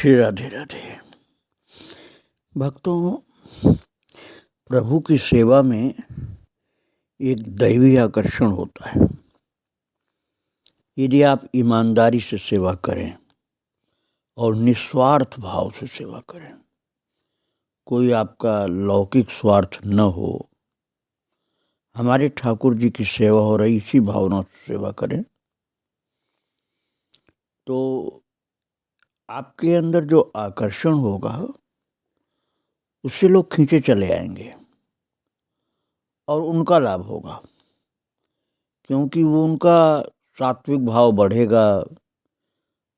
श्री राधे राधे। भक्तों, प्रभु की सेवा में एक दैवी आकर्षण होता है। यदि आप ईमानदारी से सेवा करें और निस्वार्थ भाव से सेवा करें, कोई आपका लौकिक स्वार्थ न हो, हमारे ठाकुर जी की सेवा हो रही इसी भावना से सेवा करें, तो आपके अंदर जो आकर्षण होगा उससे लोग खींचे चले आएंगे और उनका लाभ होगा, क्योंकि वो उनका सात्विक भाव बढ़ेगा,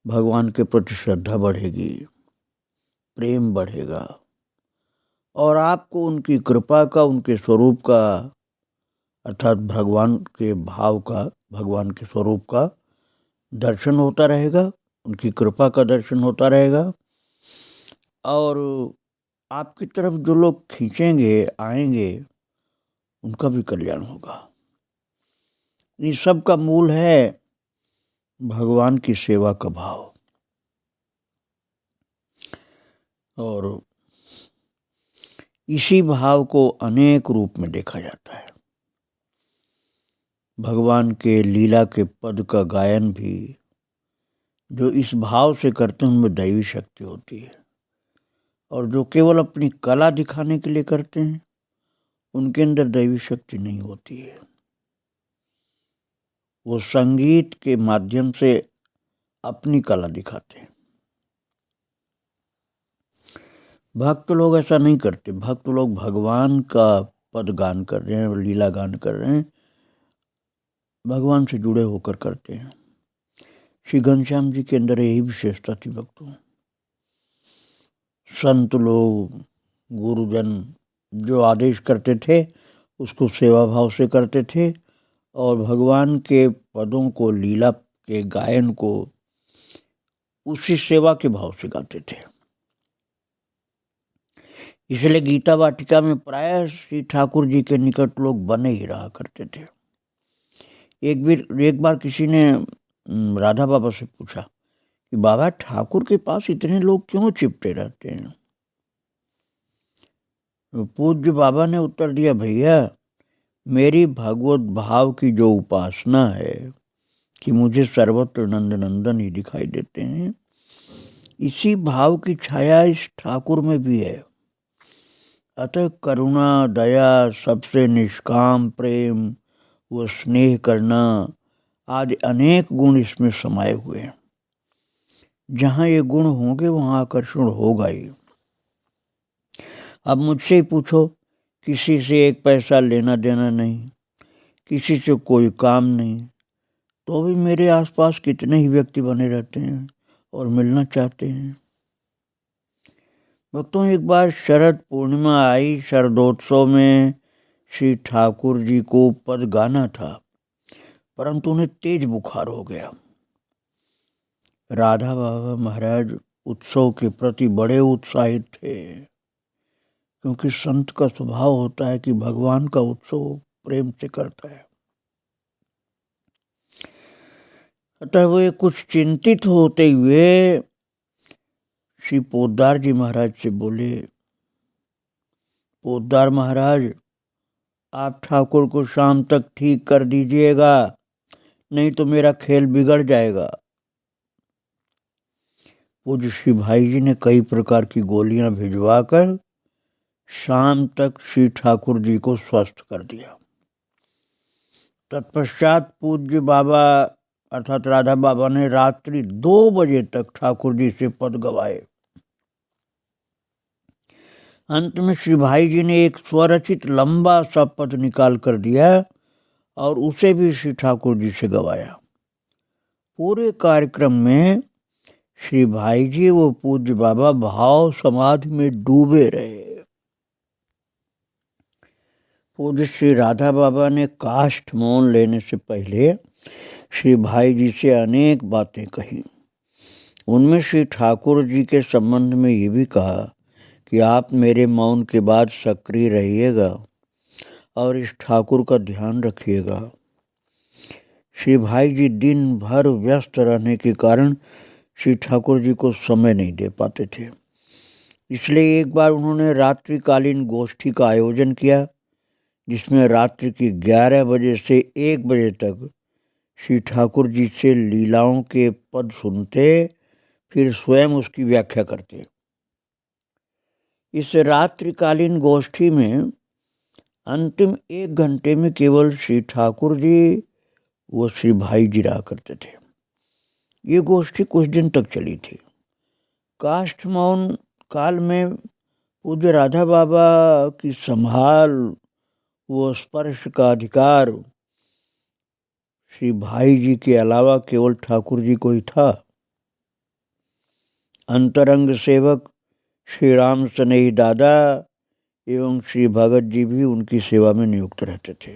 भगवान के प्रति श्रद्धा बढ़ेगी, प्रेम बढ़ेगा और आपको उनकी कृपा का, उनके स्वरूप का अर्थात भगवान के भाव का, भगवान के स्वरूप का दर्शन होता रहेगा, उनकी कृपा का दर्शन होता रहेगा और आपकी तरफ जो लोग खींचेंगे, आएंगे, उनका भी कल्याण होगा। इस सब का मूल है भगवान की सेवा का भाव। और इसी भाव को अनेक रूप में देखा जाता है। भगवान के लीला के पद का गायन भी जो इस भाव से करते हैं उनमें दैवी शक्ति होती है, और जो केवल अपनी कला दिखाने के लिए करते हैं उनके अंदर दैवी शक्ति नहीं होती है। वो संगीत के माध्यम से अपनी कला दिखाते हैं। भक्त लोग ऐसा नहीं करते। भक्त लोग भगवान का पद गान कर रहे हैं, लीला गान कर रहे हैं, भगवान से जुड़े होकर करते हैं। श्री घनश्याम जी के अंदर यही विशेषता थी। भक्तों, संत लोग, गुरुजन जो आदेश करते थे उसको सेवा भाव से करते थे और भगवान के पदों को, लीला के गायन को उसी सेवा के भाव से गाते थे। इसलिए गीता वाटिका में प्रायः श्री ठाकुर जी के निकट लोग बने ही रहा करते थे। एक बार किसी ने राधा बाबा से पूछा कि बाबा, ठाकुर के पास इतने लोग क्यों चिपटे रहते हैं? पूज्य बाबा ने उत्तर दिया, भैया, मेरी भगवत भाव की जो उपासना है कि मुझे सर्वत्र नंद नंदन ही दिखाई देते हैं, इसी भाव की छाया इस ठाकुर में भी है। अतः करुणा, दया, सबसे निष्काम प्रेम व स्नेह करना आदि अनेक गुण इसमें समाये हुए हैं। जहाँ ये गुण होंगे वहाँ आकर्षण होगा ही। अब मुझसे ही पूछो, किसी से एक पैसा लेना देना नहीं, किसी से कोई काम नहीं, तो भी मेरे आसपास कितने ही व्यक्ति बने रहते हैं और मिलना चाहते हैं। भक्तों, एक बार शरद पूर्णिमा आई। शरदोत्सव में श्री ठाकुर जी को पद गाना था, परंतु उन्हें तेज बुखार हो गया। राधा बाबा महाराज उत्सव के प्रति बड़े उत्साहित थे, क्योंकि संत का स्वभाव होता है कि भगवान का उत्सव प्रेम से करता है। अतः वे कुछ चिंतित होते हुए श्री पोद्दार जी महाराज से बोले, पोद्दार महाराज, आप ठाकुर को शाम तक ठीक कर दीजिएगा, नहीं तो मेरा खेल बिगड़ जाएगा। पूज्य श्री भाई जी ने कई प्रकार की गोलियां भिजवाकर शाम तक श्री ठाकुर जी को स्वस्थ कर दिया। तत्पश्चात पूज्य बाबा अर्थात राधा बाबा ने रात्रि 2 बजे तक ठाकुर जी से पद गवाए। अंत में श्री भाई जी ने एक स्वरचित लंबा सा पद निकाल कर दिया और उसे भी श्री ठाकुर जी से गवाया। पूरे कार्यक्रम में श्री भाई जी वो पूज्य बाबा भाव समाधि में डूबे रहे। पूज्य श्री राधा बाबा ने काष्ठ मौन लेने से पहले श्री भाई जी से अनेक बातें कही। उनमें श्री ठाकुर जी के संबंध में ये भी कहा कि आप मेरे मौन के बाद सक्रिय रहिएगा और इस ठाकुर का ध्यान रखिएगा। श्री भाई जी दिन भर व्यस्त रहने के कारण श्री ठाकुर जी को समय नहीं दे पाते थे। इसलिए एक बार उन्होंने रात्रिकालीन गोष्ठी का आयोजन किया, जिसमें रात्रि की 11 बजे से 1 बजे तक श्री ठाकुर जी से लीलाओं के पद सुनते, फिर स्वयं उसकी व्याख्या करते। इस रात्रिकालीन गोष्ठी में अंतिम 1 घंटे में केवल श्री ठाकुर जी व श्री भाई जी रहा करते थे। ये गोष्ठी कुछ दिन तक चली थी। काष्ठ मौन काल में पूज्य राधा बाबा की संभाल व स्पर्श का अधिकार श्री भाई जी के अलावा केवल ठाकुर जी को ही था। अंतरंग सेवक श्री राम स्नेही दादा एवं श्री भगत जी भी उनकी सेवा में नियुक्त रहते थे।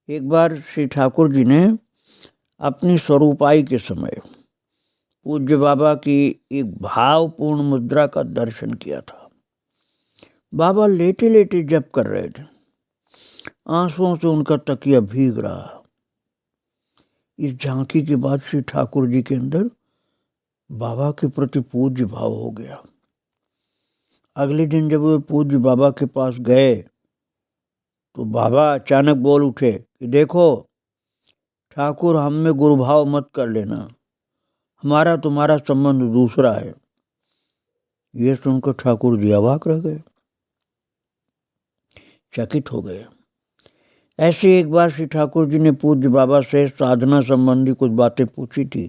एक बार श्री ठाकुर जी ने अपनी स्वरूपाई के समय पूज्य बाबा की एक भावपूर्ण मुद्रा का दर्शन किया था। बाबा लेटे लेटे जप कर रहे थे, आंसुओं से उनका तकिया भीग रहा। इस झांकी के बाद श्री ठाकुर जी के अंदर बाबा के प्रति पूज्य भाव हो गया। अगले दिन जब वे पूज्य बाबा के पास गए तो बाबा अचानक बोल उठे कि देखो ठाकुर, हम में गुरुभाव मत कर लेना, हमारा तुम्हारा संबंध दूसरा है। ये सुनकर ठाकुर जी अवाक रह गए, चकित हो गए। ऐसे एक बार श्री ठाकुर जी ने पूज्य बाबा से साधना संबंधी कुछ बातें पूछी थी।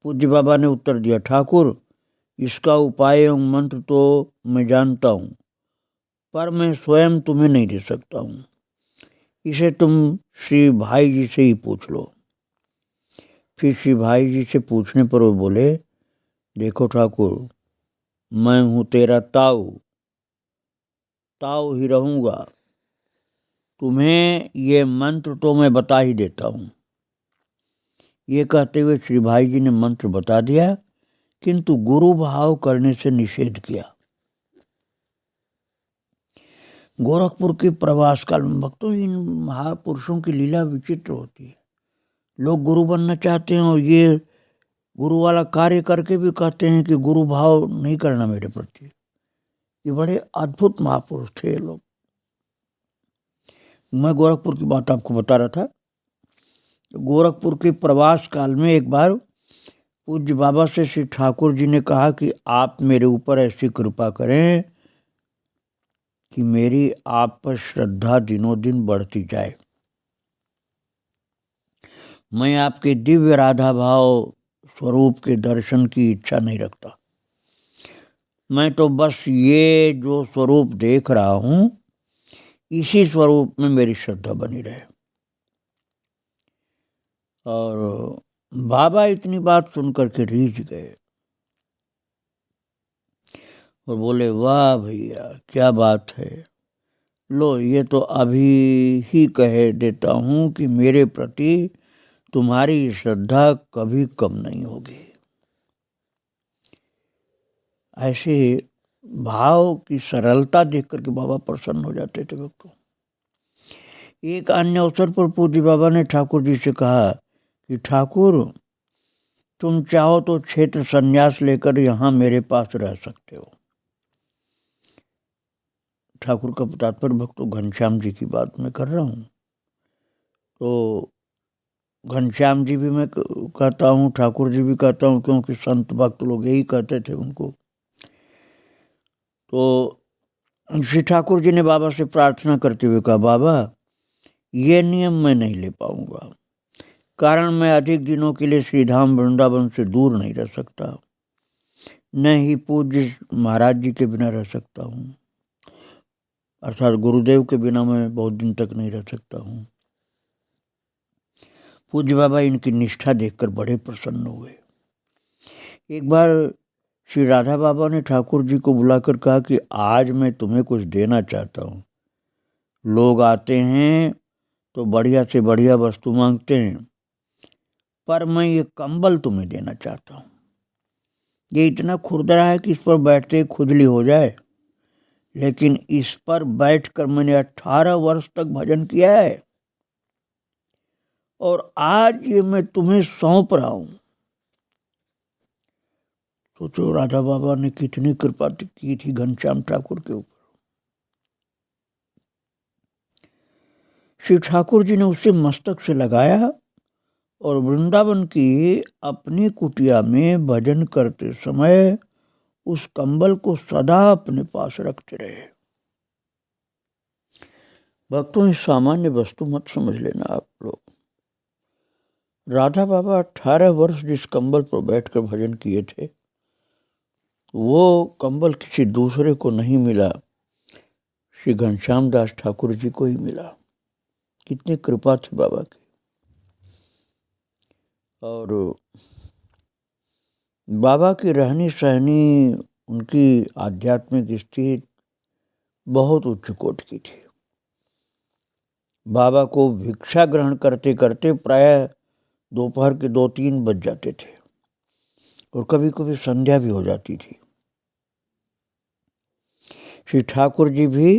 पूज्य बाबा ने उत्तर दिया, ठाकुर, इसका उपाय एवं मंत्र तो मैं जानता हूँ, पर मैं स्वयं तुम्हें नहीं दे सकता हूँ। इसे तुम श्री भाई जी से ही पूछ लो। फिर श्री भाई जी से पूछने पर वो बोले, देखो ठाकुर, मैं हूँ तेरा ताऊ, ताऊ ही रहूँगा। तुम्हें ये मंत्र तो मैं बता ही देता हूँ। ये कहते हुए श्री भाई जी ने मंत्र बता दिया, किंतु गुरु भाव करने से निषेध किया। गोरखपुर के प्रवास काल में भक्तों, इन महापुरुषों की लीला विचित्र होती है। लोग गुरु बनना चाहते हैं और ये गुरु वाला कार्य करके भी कहते हैं कि गुरु भाव नहीं करना मेरे प्रति। ये बड़े अद्भुत महापुरुष थे ये लोग। मैं गोरखपुर की बात आपको बता रहा था। गोरखपुर के प्रवास काल में एक बार पूज्य बाबा से श्री ठाकुर जी ने कहा कि आप मेरे ऊपर ऐसी कृपा करें कि मेरी आप पर श्रद्धा दिनों दिन बढ़ती जाए। मैं आपके दिव्य राधा भाव स्वरूप के दर्शन की इच्छा नहीं रखता। मैं तो बस ये जो स्वरूप देख रहा हूँ, इसी स्वरूप में मेरी श्रद्धा बनी रहे। और बाबा इतनी बात सुनकर के रीझ गए और बोले, वाह भैया, क्या बात है। लो, ये तो अभी ही कह देता हूँ कि मेरे प्रति तुम्हारी श्रद्धा कभी कम नहीं होगी। ऐसे भाव की सरलता देख करके बाबा प्रसन्न हो जाते थे भक्तों। एक अन्य अवसर पर पूज्य बाबा ने ठाकुर जी से कहा कि ठाकुर, तुम चाहो तो क्षेत्र संन्यास लेकर यहाँ मेरे पास रह सकते हो। ठाकुर का तात्पर्य भक्तों घनश्याम जी की बात मैं कर रहा हूँ। तो घनश्याम जी भी मैं कहता हूँ, ठाकुर जी भी कहता हूँ, क्योंकि संत भक्त लोग यही कहते थे उनको। तो श्री ठाकुर जी ने बाबा से प्रार्थना करते हुए कहा, बाबा, ये नियम मैं नहीं ले पाऊंगा, कारण मैं अधिक दिनों के लिए श्रीधाम वृंदावन से दूर नहीं रह सकता, न ही पूज्य महाराज जी के बिना रह सकता हूँ, अर्थात गुरुदेव के बिना मैं बहुत दिन तक नहीं रह सकता हूँ। पूज्य बाबा इनकी निष्ठा देखकर बड़े प्रसन्न हुए। एक बार श्री राधा बाबा ने ठाकुर जी को बुलाकर कहा कि आज मैं तुम्हें कुछ देना चाहता हूँ। लोग आते हैं तो बढ़िया से बढ़िया वस्तु मांगते हैं, पर मैं ये कंबल तुम्हें देना चाहता हूँ। ये इतना खुरदरा है कि इस पर बैठते ही खुजली हो जाए, लेकिन इस पर बैठकर मैंने 18 वर्ष तक भजन किया है और आज ये मैं तुम्हें सौंप रहा हूं। सोचो राधा बाबा ने कितनी कृपा की थी घनश्याम ठाकुर के ऊपर। श्री ठाकुर जी ने उसे मस्तक से लगाया और वृंदावन की अपनी कुटिया में भजन करते समय उस कंबल को सदा अपने पास रखते रहे। भक्तों, इस सामान्य वस्तु मत समझ लेना आप लोग। राधा बाबा 18 वर्ष जिस कंबल पर बैठकर भजन किए थे, वो कंबल किसी दूसरे को नहीं मिला, श्री घनश्याम दास ठाकुर जी को ही मिला। कितनी कृपा थी बाबा की। और बाबा की रहनी सहनी, उनकी आध्यात्मिक स्थिति बहुत उच्च कोट की थी। बाबा को भिक्षा ग्रहण करते करते प्रायः दोपहर के 2-3 बज जाते थे और कभी कभी संध्या भी हो जाती थी। श्री ठाकुर जी भी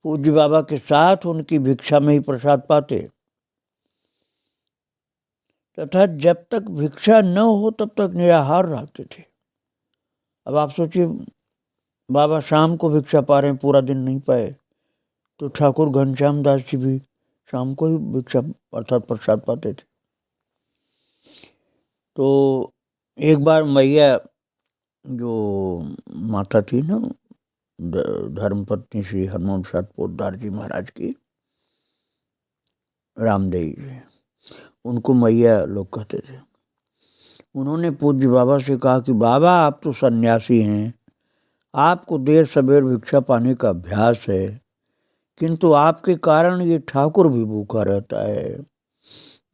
पूज्य बाबा के साथ उनकी भिक्षा में ही प्रसाद पाते तथा जब तक भिक्षा न हो तब तक निराहार रहते थे। अब आप सोचिए, बाबा शाम को भिक्षा पा रहे हैं, पूरा दिन नहीं पाए, तो ठाकुर घनश्याम दास जी भी शाम को ही भिक्षा अर्थात प्रसाद पाते थे। तो एक बार मैया जो माता थी ना, धर्मपत्नी श्री हनुमान प्रसाद पोद्दार जी महाराज की, रामदेवी जी, उनको मैया लोग कहते थे। उन्होंने पूज्य बाबा से कहा कि बाबा, आप तो सन्यासी हैं, आपको देर सवेर भिक्षा पाने का अभ्यास है, किंतु आपके कारण ये ठाकुर भी भूखा रहता है,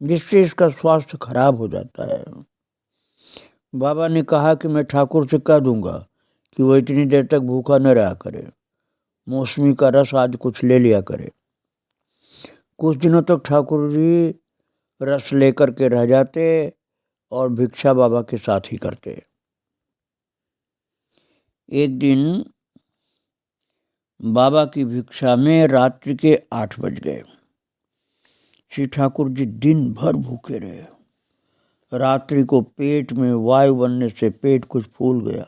जिससे इसका स्वास्थ्य खराब हो जाता है। बाबा ने कहा कि मैं ठाकुर से कह दूंगा कि वो इतनी देर तक भूखा न रहा करे, मौसमी का रस आज कुछ ले लिया करे। कुछ दिनों तक ठाकुर जी रस लेकर के रह जाते और भिक्षा बाबा के साथ ही करते। एक दिन बाबा की भिक्षा में रात्रि के 8 बज गए। श्री ठाकुर जी दिन भर भूखे रहे। रात्रि को पेट में वायु बनने से पेट कुछ फूल गया,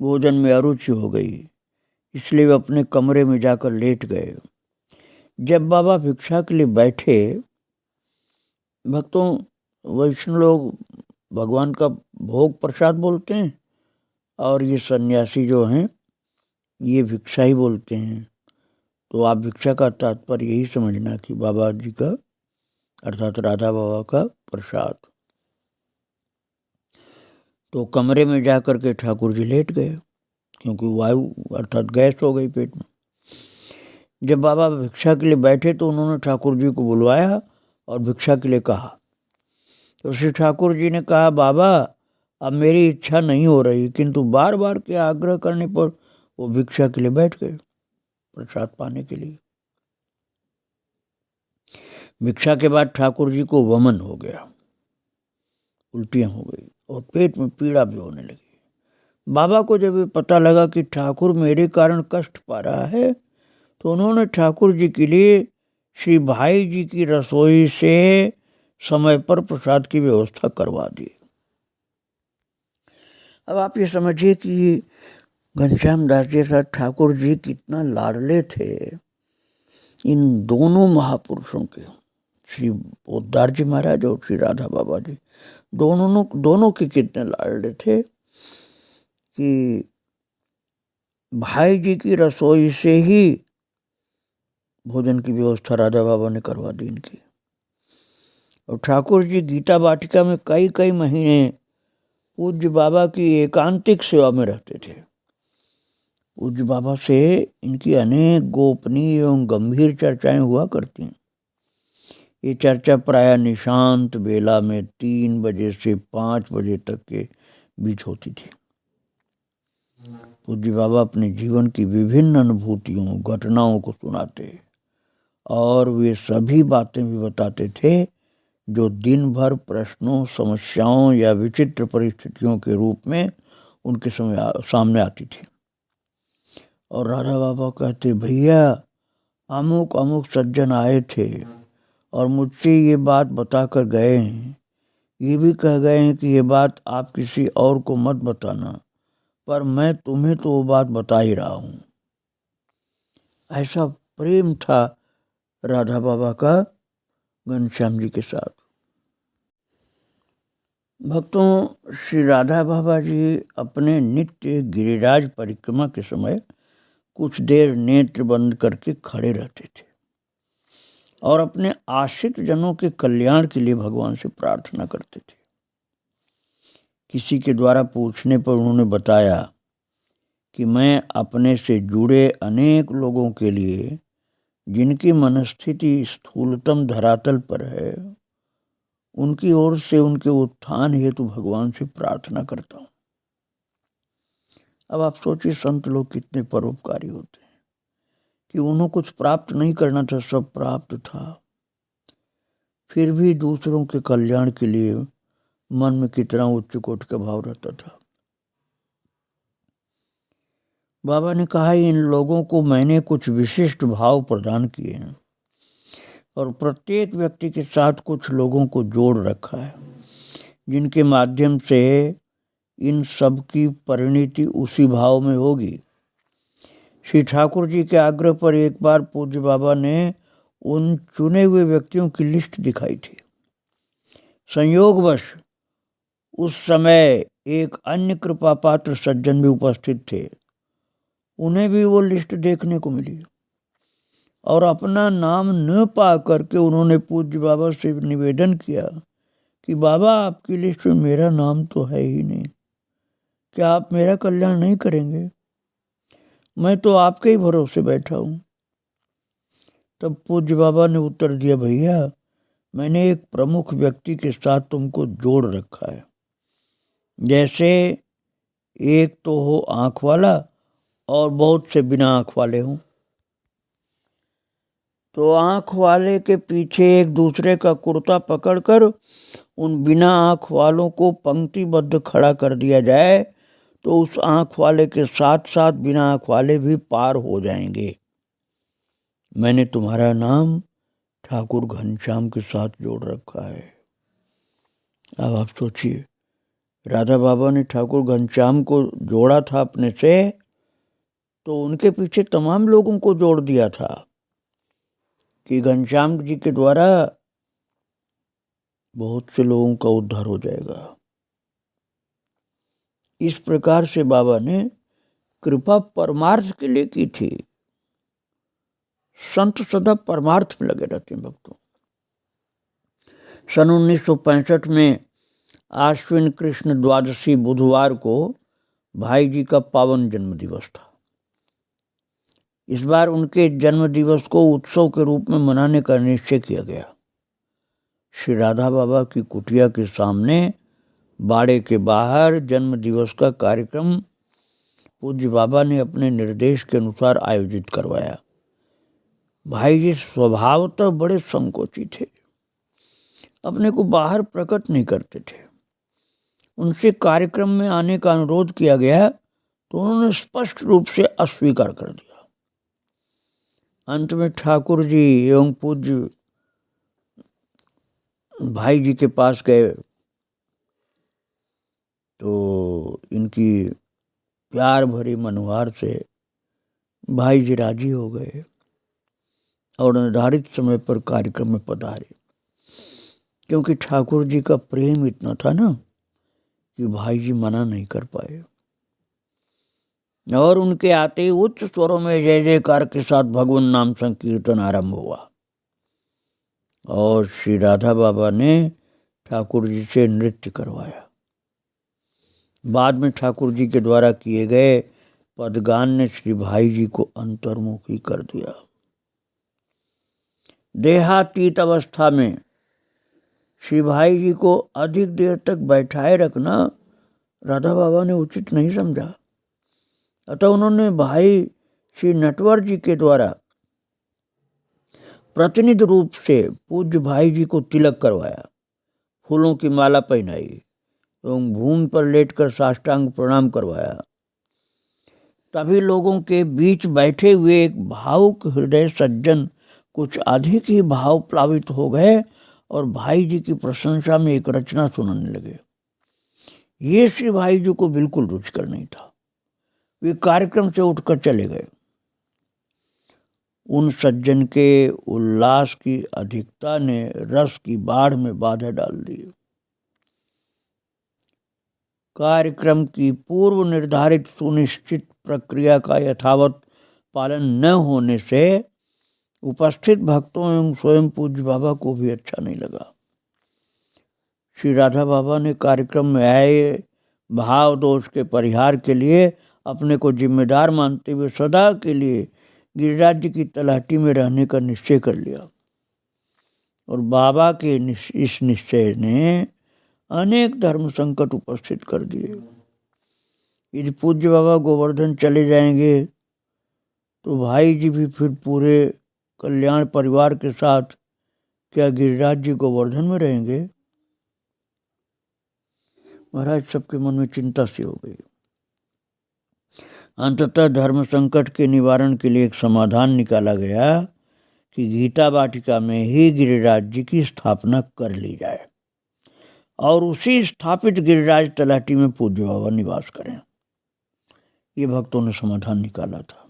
भोजन में अरुचि हो गई, इसलिए वे अपने कमरे में जाकर लेट गए। जब बाबा भिक्षा के लिए बैठे, भक्तों, वैष्णव लोग भगवान का भोग प्रसाद बोलते हैं और ये सन्यासी जो हैं ये भिक्षा ही बोलते हैं। तो आप भिक्षा का तात्पर्य यही समझना कि बाबा जी का अर्थात राधा बाबा का प्रसाद। तो कमरे में जाकर के ठाकुर जी लेट गए, क्योंकि वायु अर्थात गैस हो गई पेट में। जब बाबा भिक्षा के लिए बैठे तो उन्होंने ठाकुर जी को बुलवाया और भिक्षा के लिए कहा। तो श्री ठाकुर जी ने कहा, बाबा, अब मेरी इच्छा नहीं हो रही, किंतु बार बार के आग्रह करने पर वो भिक्षा के लिए बैठ गए प्रसाद पाने के लिए। भिक्षा के बाद ठाकुर जी को वमन हो गया, उल्टियां हो गई और पेट में पीड़ा भी होने लगी। बाबा को जब ये पता लगा कि ठाकुर मेरे कारण कष्ट पा रहा है, तो उन्होंने ठाकुर जी के लिए श्री भाई जी की रसोई से समय पर प्रसाद की व्यवस्था करवा दी। अब आप ये समझिए कि घनश्याम दास जी साथ ठाकुर जी कितना लाडले थे इन दोनों महापुरुषों के, श्री पोद्दार जी महाराज और श्री राधा बाबा जी। दोनों के कितने लाडले थे कि भाई जी की रसोई से ही भोजन की व्यवस्था राधा बाबा ने करवा दी इनकी। और ठाकुर जी गीता वाटिका में कई कई महीने पूज्य बाबा की एकांतिक सेवा में रहते थे। पूज्य बाबा से इनकी अनेक गोपनीय एवं गंभीर चर्चाएं हुआ करती। ये चर्चा प्रायः निशांत बेला में 3 बजे से 5 बजे तक के बीच होती थी। पूज्य बाबा अपने जीवन की विभिन्न अनुभूतियों, घटनाओं को सुनाते और वे सभी बातें भी बताते थे जो दिन भर प्रश्नों, समस्याओं या विचित्र परिस्थितियों के रूप में उनके सामने आती थी। और राधा बाबा कहते, भैया, अमुक अमुक सज्जन आए थे और मुझसे ये बात बताकर गए हैं। ये भी कह गए हैं कि ये बात आप किसी और को मत बताना, पर मैं तुम्हें तो वो बात बता ही रहा हूँ। ऐसा प्रेम था राधा बाबा का घनश्याम जी के साथ। भक्तों, श्री राधा बाबा जी अपने नित्य गिरिराज परिक्रमा के समय कुछ देर नेत्र बंद करके खड़े रहते थे और अपने आश्रित जनों के कल्याण के लिए भगवान से प्रार्थना करते थे। किसी के द्वारा पूछने पर उन्होंने बताया कि मैं अपने से जुड़े अनेक लोगों के लिए, जिनकी मनस्थिति स्थूलतम धरातल पर है, उनकी ओर से उनके उत्थान हेतु भगवान से प्रार्थना करता हूँ। अब आप सोचिए, संत लोग कितने परोपकारी होते हैं कि उन्हें कुछ प्राप्त नहीं करना था, सब प्राप्त था, फिर भी दूसरों के कल्याण के लिए मन में कितना उच्च कोट का भाव रहता था। बाबा ने कहा, इन लोगों को मैंने कुछ विशिष्ट भाव प्रदान किए हैं और प्रत्येक व्यक्ति के साथ कुछ लोगों को जोड़ रखा है, जिनके माध्यम से इन सब की परिणति उसी भाव में होगी। श्री ठाकुर जी के आग्रह पर एक बार पूज्य बाबा ने उन चुने हुए व्यक्तियों की लिस्ट दिखाई थी। संयोगवश उस समय एक अन्य कृपा पात्र सज्जन भी उपस्थित थे। उन्हें भी वो लिस्ट देखने को मिली और अपना नाम न पा करके उन्होंने पूज्य बाबा से निवेदन किया कि बाबा, आपकी लिस्ट में मेरा नाम तो है ही नहीं, क्या आप मेरा कल्याण नहीं करेंगे? मैं तो आपके ही भरोसे बैठा हूँ। तब पूज्य बाबा ने उत्तर दिया, भैया, मैंने एक प्रमुख व्यक्ति के साथ तुमको जोड़ रखा है। जैसे एक तो हो आँख वाला और बहुत से बिना आँख वाले हों। तो आँख वाले के पीछे एक दूसरे का कुर्ता पकड़कर उन बिना आँख वालों को पंक्तिबद्ध खड़ा कर दिया जाए तो उस आँख वाले के साथ साथ बिना आँख वाले भी पार हो जाएंगे। मैंने तुम्हारा नाम ठाकुर घनश्याम के साथ जोड़ रखा है। अब आप सोचिए, राधा बाबा ने ठाकुर घनश्याम को जोड़ा था अपने से, तो उनके पीछे तमाम लोगों को जोड़ दिया था कि घनश्याम जी के द्वारा बहुत से लोगों का उद्धार हो जाएगा। इस प्रकार से बाबा ने कृपा परमार्थ के लिए की थी। संत सदा परमार्थ में लगे रहते हैं भक्तों। सन 1965 में आश्विन कृष्ण द्वादशी बुधवार को भाई जी का पावन जन्म दिवस था। इस बार उनके जन्म दिवस को उत्सव के रूप में मनाने का निश्चय किया गया। श्री राधा बाबा की कुटिया के सामने बाड़े के बाहर जन्म दिवस का कार्यक्रम पूज्य बाबा ने अपने निर्देश के अनुसार आयोजित करवाया। भाई जी स्वभावतः बड़े संकोची थे, अपने को बाहर प्रकट नहीं करते थे। उनसे कार्यक्रम में आने का अनुरोध किया गया तो उन्होंने स्पष्ट रूप से अस्वीकार कर दिया। अंत में ठाकुर जी एवं पूज्य भाई जी के पास गए तो इनकी प्यार भरी मनोहार से भाई जी राजी हो गए और निर्धारित समय पर कार्यक्रम में पधारे। क्योंकि ठाकुर जी का प्रेम इतना था ना कि भाई जी मना नहीं कर पाए और उनके आते ही उच्च स्वरों में जय जयकार के साथ भगवान नाम संकीर्तन आरंभ हुआ और श्री राधा बाबा ने ठाकुर जी से नृत्य करवाया। बाद में ठाकुर जी के द्वारा किए गए पदगान ने श्री भाई जी को अंतर्मुखी कर दिया। देहातीत अवस्था में श्री भाई जी को अधिक देर तक बैठाए रखना राधा बाबा ने उचित नहीं समझा। अतः उन्होंने भाई श्री नटवर जी के द्वारा प्रतिनिधि रूप से पूज्य भाई जी को तिलक करवाया, फूलों की माला पहनाई एवं भूमि पर लेटकर साष्टांग प्रणाम करवाया। तभी लोगों के बीच बैठे हुए एक भावुक हृदय सज्जन कुछ अधिक ही भाव प्लावित हो गए और भाई जी की प्रशंसा में एक रचना सुनाने लगे। ये श्री भाई जी को बिल्कुल रुचिकर नहीं था। वे कार्यक्रम से उठकर चले गए। उन सज्जन के उल्लास की अधिकता ने रस की बाढ़ में बाधा डाल दी। कार्यक्रम की पूर्व निर्धारित सुनिश्चित प्रक्रिया का यथावत पालन न होने से उपस्थित भक्तों एवं स्वयं पूज्य बाबा को भी अच्छा नहीं लगा। श्री राधा बाबा ने कार्यक्रम में आए भाव दोष के परिहार के लिए अपने को जिम्मेदार मानते हुए सदा के लिए गिरिराज जी की तलाटी में रहने का निश्चय कर लिया। और बाबा के इस निश्चय ने अनेक धर्म संकट उपस्थित कर दिए। यदि पूज्य बाबा गोवर्धन चले जाएंगे तो भाई जी भी फिर पूरे कल्याण परिवार के साथ क्या गिरिराज जी गोवर्धन में रहेंगे? महाराज सबके मन में चिंता सी हो गई। अंततः धर्म संकट के निवारण के लिए एक समाधान निकाला गया कि गीता वाटिका में ही गिरिराज जी की स्थापना कर ली जाए और उसी स्थापित गिरिराज तलाटी में पूज्य बाबा निवास करें। ये भक्तों ने समाधान निकाला था।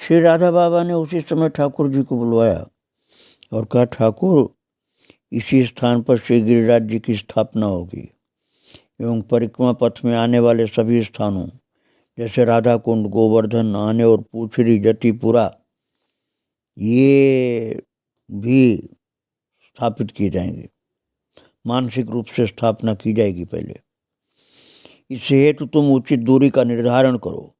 श्री राधा बाबा ने उसी समय ठाकुर जी को बुलवाया और कहा, ठाकुर, इसी स्थान पर श्री गिरिराज जी की स्थापना होगी एवं परिक्रमा पथ में आने वाले सभी स्थानों जैसे राधा कुंड, गोवर्धन, आने और पूछरी, जतिपुरा, ये भी स्थापित किए जाएंगे। मानसिक रूप से स्थापना की जाएगी पहले। इससे हेतु तुम उचित दूरी का निर्धारण करो।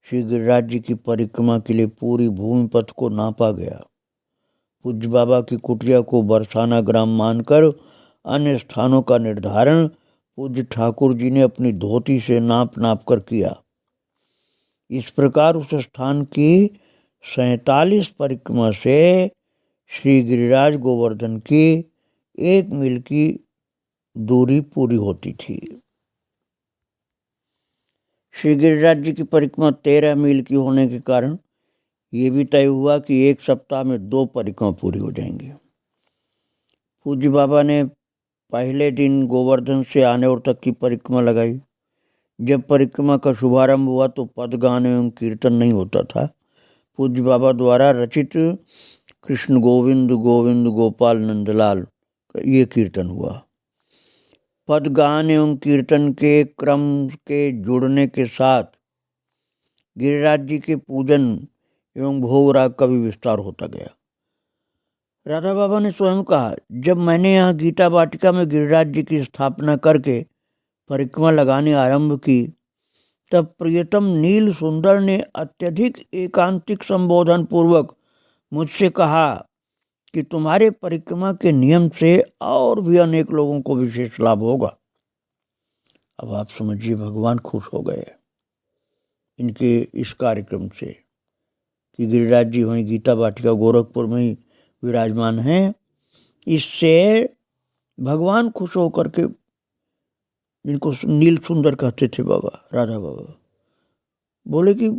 श्री गिरिराज जी की परिक्रमा के लिए पूरी भूमि पथ को नापा गया। पूज्य बाबा की कुटिया को बरसाना ग्राम मानकर अन्य स्थानों का निर्धारण पूज्य ठाकुर जी ने अपनी धोती से नाप कर किया। इस प्रकार उस स्थान की 47 परिक्रमा से श्री गिरिराज गोवर्धन की 1 मील की दूरी पूरी होती थी। श्री गिरिराज जी की परिक्रमा 13 मील की होने के कारण ये भी तय हुआ कि 1 सप्ताह में 2 परिक्रमा पूरी हो जाएंगी। पूज्य बाबा ने पहले दिन गोवर्धन से आनेवर तक की परिक्रमा लगाई। जब परिक्रमा का शुभारंभ हुआ तो पदगान एवं कीर्तन नहीं होता था। पूज्य बाबा द्वारा रचित कृष्ण गोविंद गोविंद गोपाल नंदलाल ये कीर्तन हुआ। पदगान एवं कीर्तन के क्रम के जुड़ने के साथ गिरिराज जी के पूजन एवं भोग राग का भी विस्तार होता गया। राधा बाबा ने स्वयं कहा, जब मैंने यहाँ गीता वाटिका में गिरिराज जी की स्थापना करके परिक्रमा लगाने आरंभ की तब प्रियतम नील सुंदर ने अत्यधिक एकांतिक संबोधन पूर्वक मुझसे कहा कि तुम्हारे परिक्रमा के नियम से और भी अनेक लोगों को विशेष लाभ होगा। अब आप समझिए, भगवान खुश हो गए इनके इस कार्यक्रम से कि गिरिराज जी वहीं गीता वाटिका गोरखपुर में ही विराजमान हैं। इससे भगवान खुश होकर के, जिनको नील सुंदर कहते थे बाबा राधा बाबा, बोले कि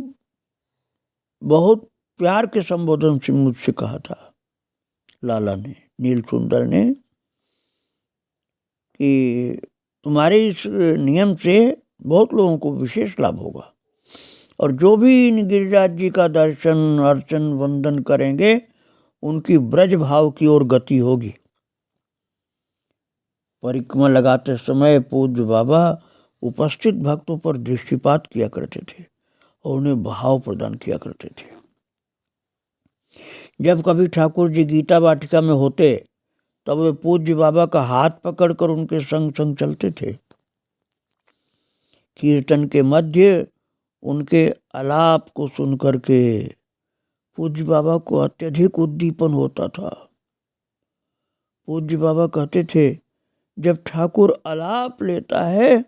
बहुत प्यार के संबोधन से मुझसे कहा था लाला ने, नील सुंदर ने, कि तुम्हारे इस नियम से बहुत लोगों को विशेष लाभ होगा और जो भी इन गिरिराज जी का दर्शन अर्चन वंदन करेंगे उनकी ब्रज भाव की ओर गति होगी। परिक्रमा लगाते समय पूज्य बाबा उपस्थित भक्तों पर दृष्टिपात किया करते थे और उन्हें भाव प्रदान किया करते थे। जब कभी ठाकुर जी गीता वाटिका में होते तब वे पूज्य बाबा का हाथ पकड़कर उनके संग संग चलते थे। कीर्तन के मध्य उनके आलाप को सुनकर के पूज्य बाबा को अत्यधिक उद्दीपन होता था। पूज्य बाबा कहते थे, जब ठाकुर आलाप लेता है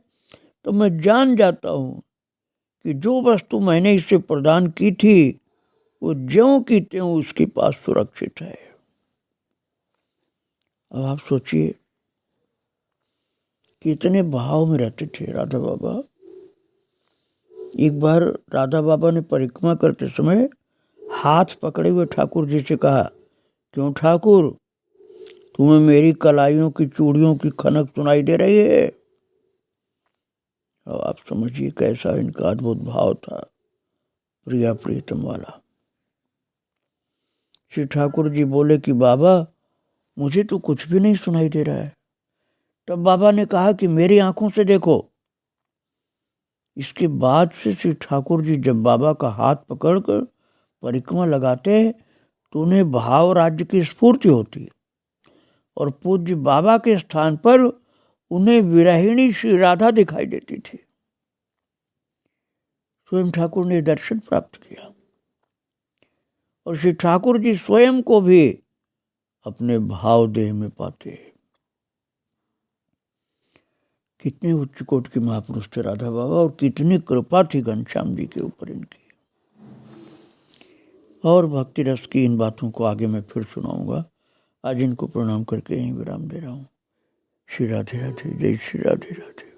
तो मैं जान जाता हूँ कि जो वस्तु मैंने इसे प्रदान की थी वो ज्यों की त्यों उसके पास सुरक्षित है। अब आप सोचिए कितने भाव में रहते थे राधा बाबा। एक बार राधा बाबा ने परिक्रमा करते समय हाथ पकड़े हुए ठाकुर जी से कहा, क्यों ठाकुर, तुम्हें मेरी कलाइयों की चूड़ियों की खनक सुनाई दे रही है? अब आप समझिए कैसा इनका अद्भुत भाव था, प्रिया प्रीतम वाला। श्री ठाकुर जी बोले कि बाबा, मुझे तो कुछ भी नहीं सुनाई दे रहा है। तब बाबा ने कहा कि मेरी आंखों से देखो। इसके बाद से श्री ठाकुर जी जब बाबा का हाथ पकड़कर परिक्रमा लगाते हैं तो उन्हें भाव राज्य की स्फूर्ति होती है, और पूज्य बाबा के स्थान पर उन्हें विरहिणी श्री राधा दिखाई देती थी। स्वयं ठाकुर ने दर्शन प्राप्त किया और श्री ठाकुर जी स्वयं को भी अपने भाव देह में पाते हैं। कितने उच्च कोट के महापुरुष थे राधा बाबा, और कितनी कृपा थी घनश्याम जी के ऊपर इनकी। और भक्ति रस की इन बातों को आगे मैं फिर सुनाऊंगा। आज इनको प्रणाम करके यहीं विराम दे रहा हूँ। श्री राधे राधे, जय श्री राधे राधे।